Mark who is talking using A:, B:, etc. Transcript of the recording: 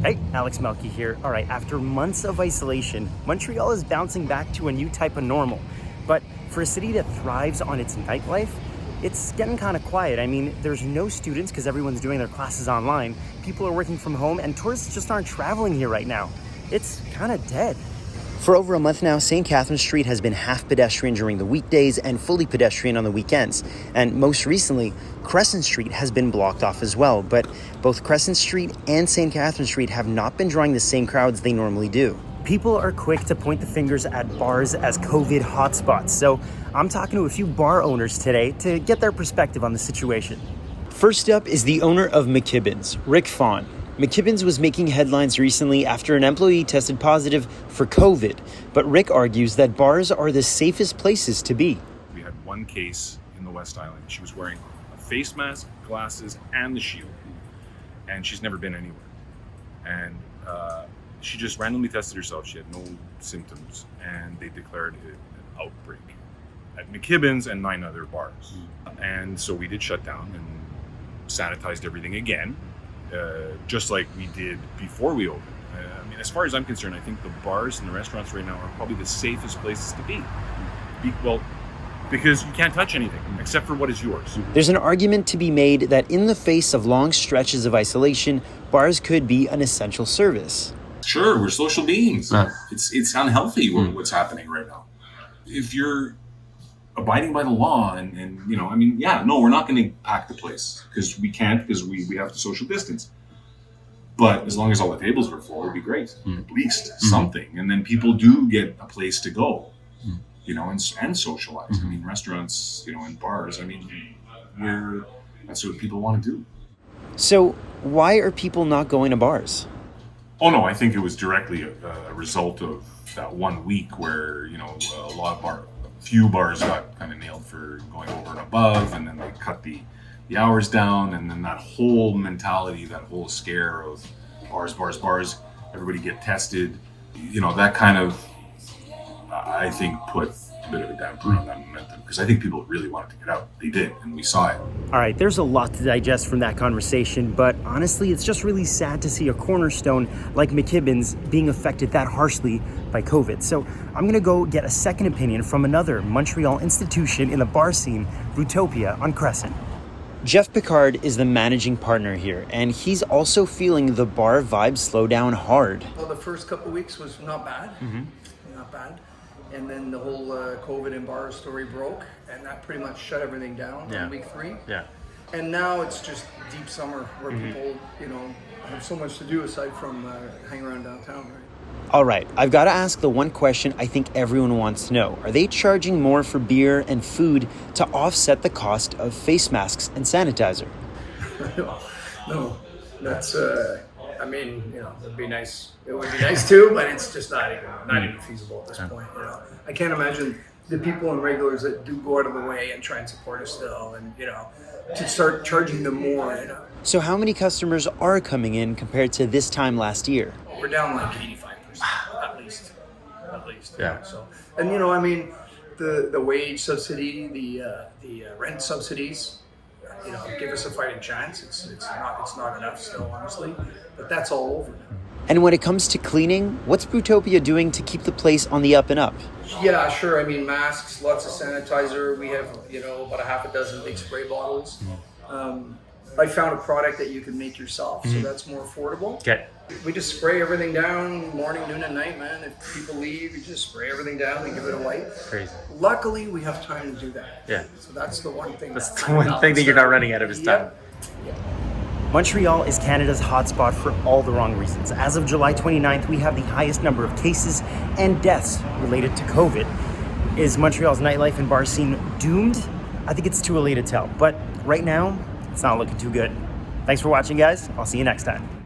A: Hey, Alex Melki here. All right, after months of isolation, Montreal is bouncing back to a new type of normal. But for a city that thrives on its nightlife, it's getting kind of quiet. I mean, there's no students because everyone's doing their classes online. People are working from home and tourists just aren't traveling here right now. It's kind of dead. For over a month now, St. Catherine Street has been half pedestrian during the weekdays and fully pedestrian on the weekends. And most recently, Crescent Street has been blocked off as well. But both Crescent Street and St. Catherine Street have not been drawing the same crowds they normally do. People are quick to point the fingers at bars as COVID hotspots. So I'm talking to a few bar owners today to get their perspective on the situation. First up is the owner of McKibbins, Rick Fawn. McKibbins was making headlines recently after an employee tested positive for COVID, but Rick argues that bars are the safest places to be.
B: We had one case in the West Island. She was wearing a face mask, glasses, and the shield, and she's never been anywhere. And she just randomly tested herself. She had no symptoms, and they declared it an outbreak at McKibbins and 9 other bars. And so we did shut down and sanitized everything again. Just like we did before we opened. I mean, as far as I'm concerned, I think the bars and the restaurants right now are probably the safest places to be. Because you can't touch anything except for what is yours.
A: There's an argument to be made that in the face of long stretches of isolation, bars could be an essential service.
B: Sure, we're social beings. It's unhealthy what's happening right now. If you're abiding by the law and you know, I mean, yeah, no, we're not going to pack the place because we can't, because we have to social distance. But as long as all the tables were full, it'd be great. At least something. And then people do get a place to go, you know, and socialize. I mean, restaurants, you know, and bars, I mean, that's what people want to do.
A: So why are people not going to bars?
B: Oh no, I think it was directly a result of that 1 week where, you know, few bars got kind of nailed for going over and above, and then they cut the hours down, and then that whole mentality, that whole scare of bars, everybody get tested, you know, that kind of, I think, put a bit of a damper on that momentum, because I think people really wanted to get out. They did, and we saw it. All right, there's a lot to digest from that conversation, but honestly, it's just really sad to see a cornerstone like McKibbins being affected that harshly by COVID. So I'm gonna go get a second opinion from another Montreal institution in the bar scene, Brutopia on Crescent. Jeff Picard is the managing partner here, and he's also feeling the bar vibe slow down hard.
C: Well, the first couple of weeks was not bad, not bad. And then the whole COVID and bar story broke, and that pretty much shut everything down in week 3.
A: Yeah.
C: And now it's just deep summer where people, you know, have so much to do aside from hang around downtown, right?
A: All right, I've got to ask the one question I think everyone wants to know. Are they charging more for beer and food to offset the cost of face masks and sanitizer?
C: No, that's, I mean, you know, it'd be nice. It would be nice too, but it's just not even feasible at this point, you know. I can't imagine the people and regulars that do go out of the way and try and support us still, and, you know, to start charging them more, you know.
A: So how many customers are coming in compared to this time last year?
C: We're down like 85%, at least.
A: Yeah.
C: So, and you know, I mean, the wage subsidy, the rent subsidies, you know, give us a fighting chance. It's not enough still, honestly, but that's all over now.
A: And when it comes to cleaning, what's Brutopia doing to keep the place on the up and up?
C: Yeah, sure. I mean, masks, lots of sanitizer. We have, you know, about a half a dozen big spray bottles. I found a product that you can make yourself, so that's more affordable.
A: Okay.
C: We just spray everything down morning, noon, and night, man. If people leave, you just spray everything down and give it a wipe.
A: Crazy.
C: Luckily, we have time to do that.
A: Yeah.
C: So that's the one thing.
A: That's the one thing that you're not running out of is time.
C: Yep.
A: Montreal is Canada's hotspot for all the wrong reasons. As of July 29th, we have the highest number of cases and deaths related to COVID. Is Montreal's nightlife and bar scene doomed? I think it's too early to tell, but right now, it's not looking too good. Thanks for watching, guys. I'll see you next time.